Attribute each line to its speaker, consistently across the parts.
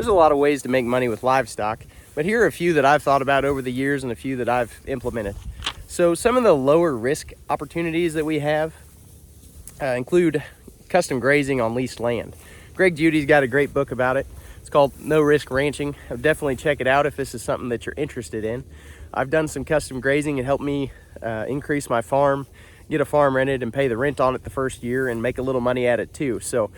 Speaker 1: There's a lot of ways to make money with livestock, but here are a few that I've thought about over the years and a few that I've implemented. So some of the lower risk opportunities that we have include custom grazing on leased land. Greg Judy's got a great book about it. It's called No Risk Ranching. I'll definitely check it out if this is something that you're interested in. I've done some custom grazing. It helped me increase my farm, get a farm rented, and pay the rent on it the first year and make a little money at it too. So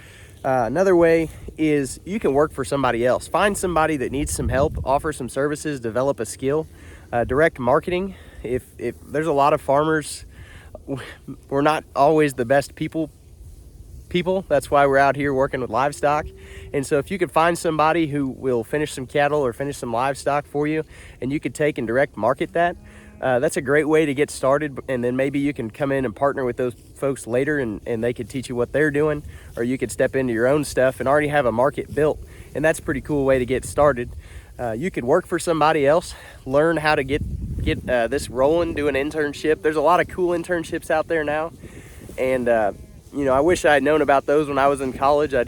Speaker 1: another way is you can work for somebody else. Find somebody that needs some help, offer some services, develop a skill. Direct marketing. If there's a lot of farmers, we're not always the best people. That's why we're out here working with livestock. And so if you could find somebody who will finish some cattle or finish some livestock for you, and you could take and direct market that, that's a great way to get started. And then maybe you can come in and partner with those folks later, and they could teach you what they're doing, or you could step into your own stuff and already have a market built. And that's a pretty cool way to get started. You could work for somebody else, learn how to get this rolling, do an internship. There's a lot of cool internships out there now. And I wish I had known about those when I was in college. I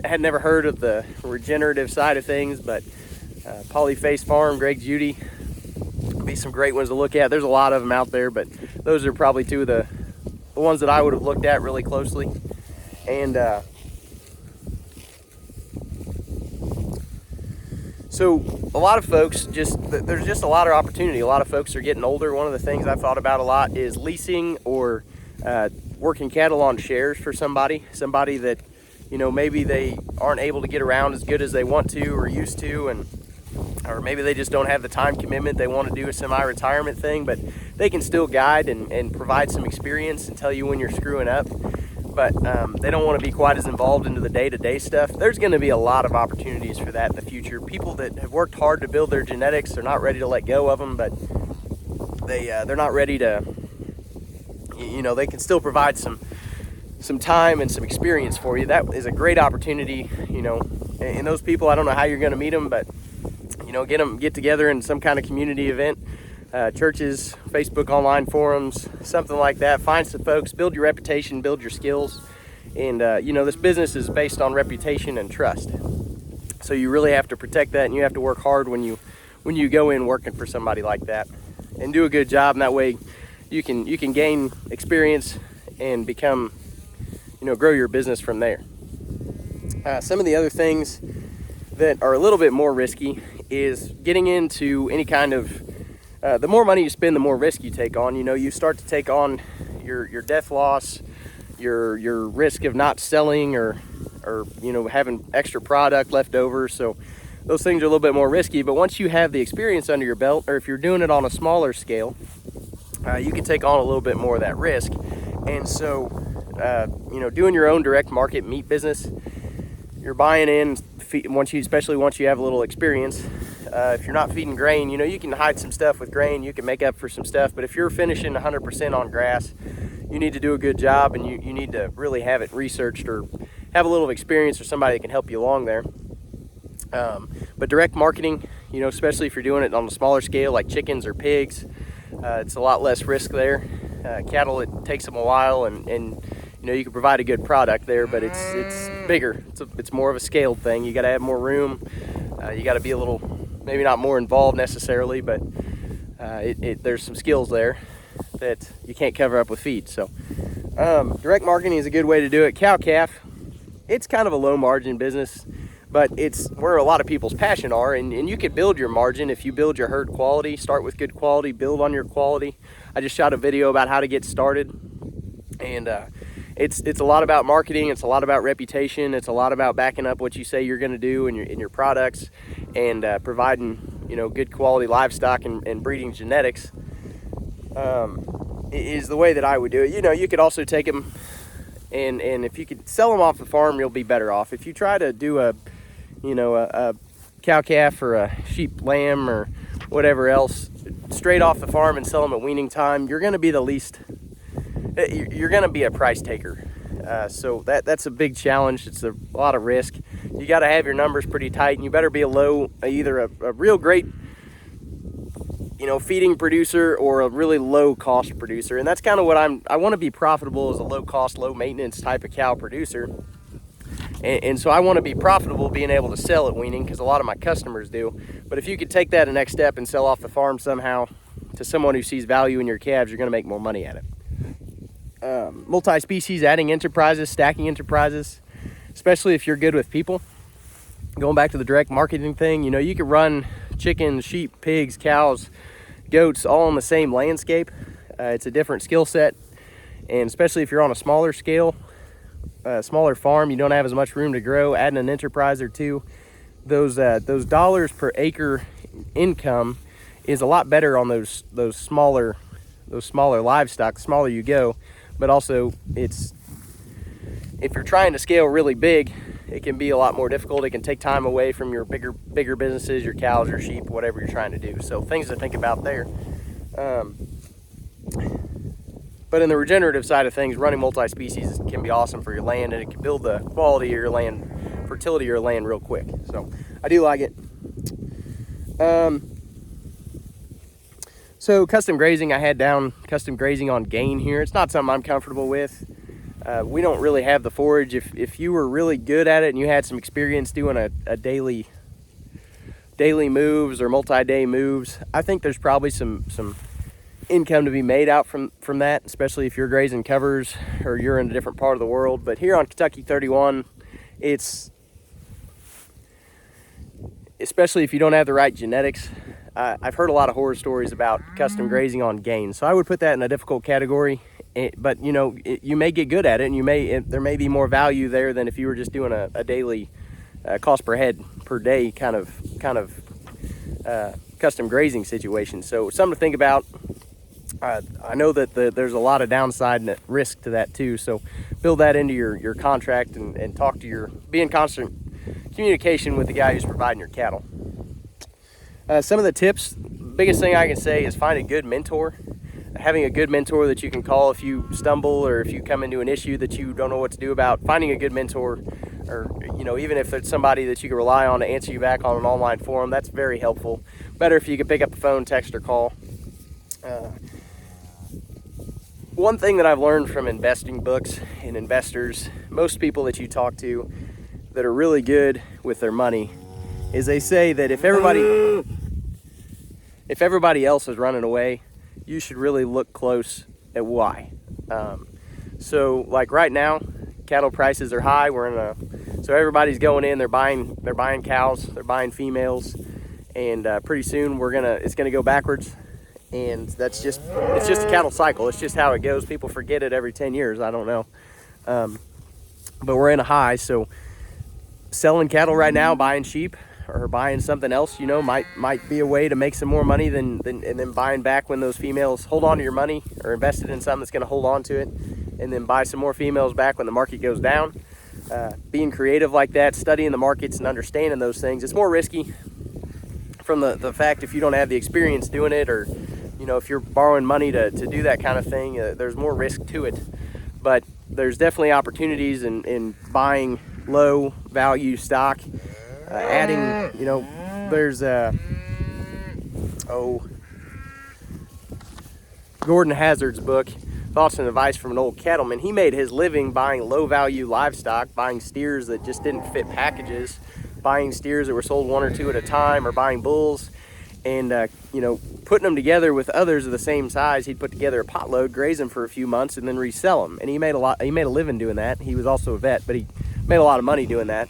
Speaker 1: had never heard of the regenerative side of things, but Polyface Farm, Greg Judy, would be some great ones to look at. There's a lot of them out there, but those are probably two of the ones that I would have looked at really closely. And so a lot of folks there's just a lot of opportunity. A lot of folks are getting older. One of the things I've thought about a lot is leasing or working cattle on shares for somebody that, maybe they aren't able to get around as good as they want to or used to, or maybe they just don't have the time commitment. They want to do a semi-retirement thing, but they can still guide and provide some experience and tell you when you're screwing up. But they don't want to be quite as involved into the day-to-day stuff. There's going to be a lot of opportunities for that in the future. People that have worked hard to build their genetics, they're not ready to let go of them, but they're not ready to, they can still provide some time and some experience for you. That is a great opportunity, and those people, I don't know how you're going to meet them, but, get together in some kind of community event. Churches, Facebook online forums, something like that. Find some folks, build your reputation, build your skills. And, this business is based on reputation and trust. So you really have to protect that, and you have to work hard when you go in working for somebody like that and do a good job. And that way you can gain experience and become, grow your business from there. Some of the other things that are a little bit more risky is getting into any kind of the more money you spend, the more risk you take on. You start to take on your death loss, your risk of not selling or having extra product left over. So those things are a little bit more risky. But once you have the experience under your belt, or if you're doing it on a smaller scale, you can take on a little bit more of that risk. And so, doing your own direct market meat business, you're buying in, especially once you have a little experience. If you're not feeding grain, you can hide some stuff with grain. You can make up for some stuff. But if you're finishing 100% on grass, you need to do a good job, and you need to really have it researched or have a little experience or somebody that can help you along there. But direct marketing, especially if you're doing it on a smaller scale like chickens or pigs, it's a lot less risk there. Cattle, it takes them a while, and you can provide a good product there, but it's bigger. It's more of a scaled thing. You got to have more room. You got to be a little, maybe not more involved necessarily, but there's some skills there that you can't cover up with feed. So direct marketing is a good way to do it. Cow-calf, it's kind of a low margin business, but it's where a lot of people's passion are, and you can build your margin if you build your herd quality. Start with good quality, build on your quality. I just shot a video about how to get started, and it's a lot about marketing. It's a lot about reputation. It's a lot about backing up what you say you're going to do in your products, and providing good quality livestock and breeding genetics is the way that I would do it. You could also take them and if you could sell them off the farm, you'll be better off. If you try to do a cow-calf or a sheep lamb or whatever else straight off the farm and sell them at weaning time, you're going to be you're going to be a price taker. So that's a big challenge. It's a lot of risk. You got to have your numbers pretty tight, and you better be either a real great feeding producer or a really low cost producer. And that's kind of what I want to be profitable as a low cost, low maintenance type of cow producer. And so I want to be profitable being able to sell at weaning, because a lot of my customers do. But if you could take that a next step and sell off the farm somehow to someone who sees value in your calves, you're going to make more money at it. Multi-species, adding enterprises, stacking enterprises, especially if you're good with people. Going back to the direct marketing thing, you know, you could run chickens, sheep, pigs, cows, goats all on the same landscape. It's a different skill set, and especially if you're on a smaller scale, smaller farm, you don't have as much room to grow. Adding an enterprise or two, those dollars per acre income is a lot better on those smaller livestock. The smaller you go, but also it's, if you're trying to scale really big, it can be a lot more difficult. It can take time away from your bigger businesses, your cows, your sheep, whatever you're trying to do. So things to think about there. But in the regenerative side of things, running multi-species can be awesome for your land, and it can build the quality of your land, fertility of your land real quick. So I do like it. So custom grazing, I had down custom grazing on gain here. It's not something I'm comfortable with. We don't really have the forage. If you were really good at it and you had some experience doing a daily moves or multi-day moves, I think there's probably some income to be made out from that, especially if you're grazing covers or you're in a different part of the world. But here on Kentucky 31, it's, especially if you don't have the right genetics, I've heard a lot of horror stories about custom grazing on gain. So I would put that in a difficult category. But you know, you may get good at it, and there may be more value there than if you were just doing a daily cost per head per day kind of custom grazing situation. So something to think about. I know that there's a lot of downside and risk to that too, so build that into your contract and talk to be in constant communication with the guy who's providing your cattle. Some of the tips, biggest thing I can say is find a good mentor. Having a good mentor that you can call if you stumble or if you come into an issue that you don't know what to do about. Finding a good mentor, or you know, even if it's somebody that you can rely on to answer you back on an online forum, that's very helpful. Better if you can pick up the phone, text, or call. One thing that I've learned from investing books and investors, most people that you talk to that are really good with their money, is they say that if everybody else is running away, you should really look close at why. So like right now, cattle prices are high. So everybody's going in, they're buying cows, they're buying females, and pretty soon it's gonna go backwards. And it's just a cattle cycle. It's just how it goes. People forget it every 10 years. I don't know. But we're in a high, so selling cattle right now, buying sheep or buying something else, you know, might be a way to make some more money and then buying back when those females hold on to your money, or invest it in something that's going to hold on to it, and then buy some more females back when the market goes down. Being creative like that, studying the markets and understanding those things. It's more risky from the fact if you don't have the experience doing it, or you know, if you're borrowing money to do that kind of thing, there's more risk to it. But there's definitely opportunities in buying low value stock, adding, you know, there's Gordon Hazard's book, Thoughts and Advice from an Old Cattleman. He made his living buying low value livestock, buying steers that just didn't fit packages, buying steers that were sold one or two at a time, or buying bulls, and you know, putting them together with others of the same size. He'd put together a potload, graze them for a few months, and then resell them. And he made a living doing that. He was also a vet, but he made a lot of money doing that.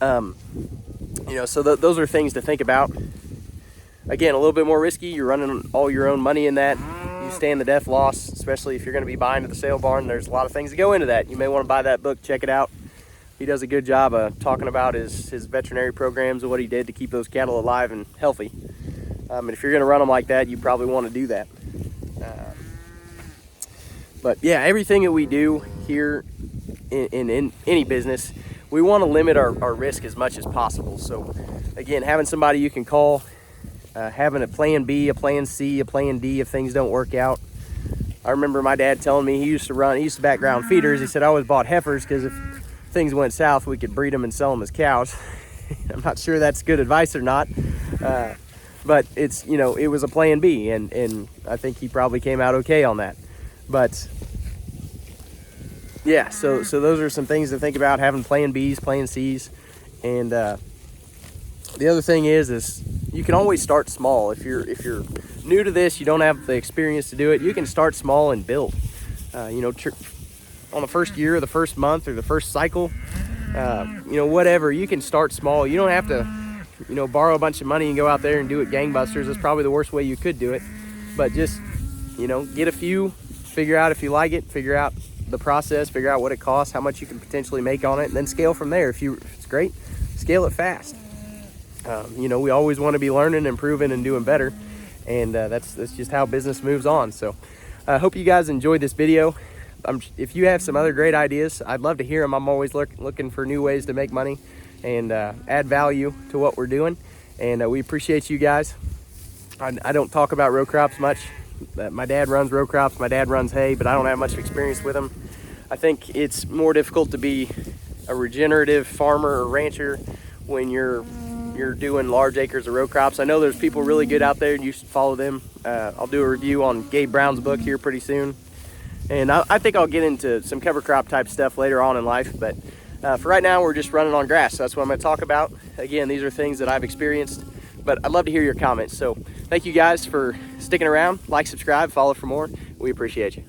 Speaker 1: You know, so those are things to think about. Again, a little bit more risky. You're running all your own money in that. You stand the death loss, especially if you're going to be buying at the sale barn. There's a lot of things that go into that. You may want to buy that book, check it out. He does a good job of talking about his veterinary programs and what he did to keep those cattle alive and healthy. And if you're going to run them like that, you probably want to do that. But yeah, everything that we do here in any business, we want to limit our risk as much as possible. So again, having somebody you can call, having a plan B, a plan C, a plan D if things don't work out. I remember my dad telling me he used to background feeders. He said I always bought heifers because if things went south, we could breed them and sell them as cows. I'm not sure that's good advice or not. But it's, you know, it was a plan B, and I think he probably came out okay on that. But yeah, so those are some things to think about, having plan B's, plan C's. And the other thing is you can always start small. If you're new to this, you don't have the experience to do it, you can start small and build. You know, on the first year or the first month or the first cycle, you know, whatever, you can start small. You don't have to, you know, borrow a bunch of money and go out there and do it gangbusters. That's probably the worst way you could do it. But just, you know, get a few, figure out if you like it, figure out the process, figure out what it costs, how much you can potentially make on it, and then scale from there. If it's great, scale it fast. You know, we always want to be learning, improving, and doing better, and that's just how business moves on. So I hope you guys enjoyed this video. If you have some other great ideas, I'd love to hear them. I'm always looking for new ways to make money and add value to what we're doing, and we appreciate you guys. I don't talk about row crops much. My dad runs row crops, my dad runs hay, but I don't have much experience with them. I think it's more difficult to be a regenerative farmer or rancher when you're doing large acres of row crops. I know there's people really good out there, and you should follow them. I'll do a review on Gabe Brown's book here pretty soon. And I think I'll get into some cover crop type stuff later on in life, but for right now, we're just running on grass. So that's what I'm gonna talk about. Again, these are things that I've experienced, but I'd love to hear your comments. So thank you guys for sticking around. Like, subscribe, follow for more. We appreciate you.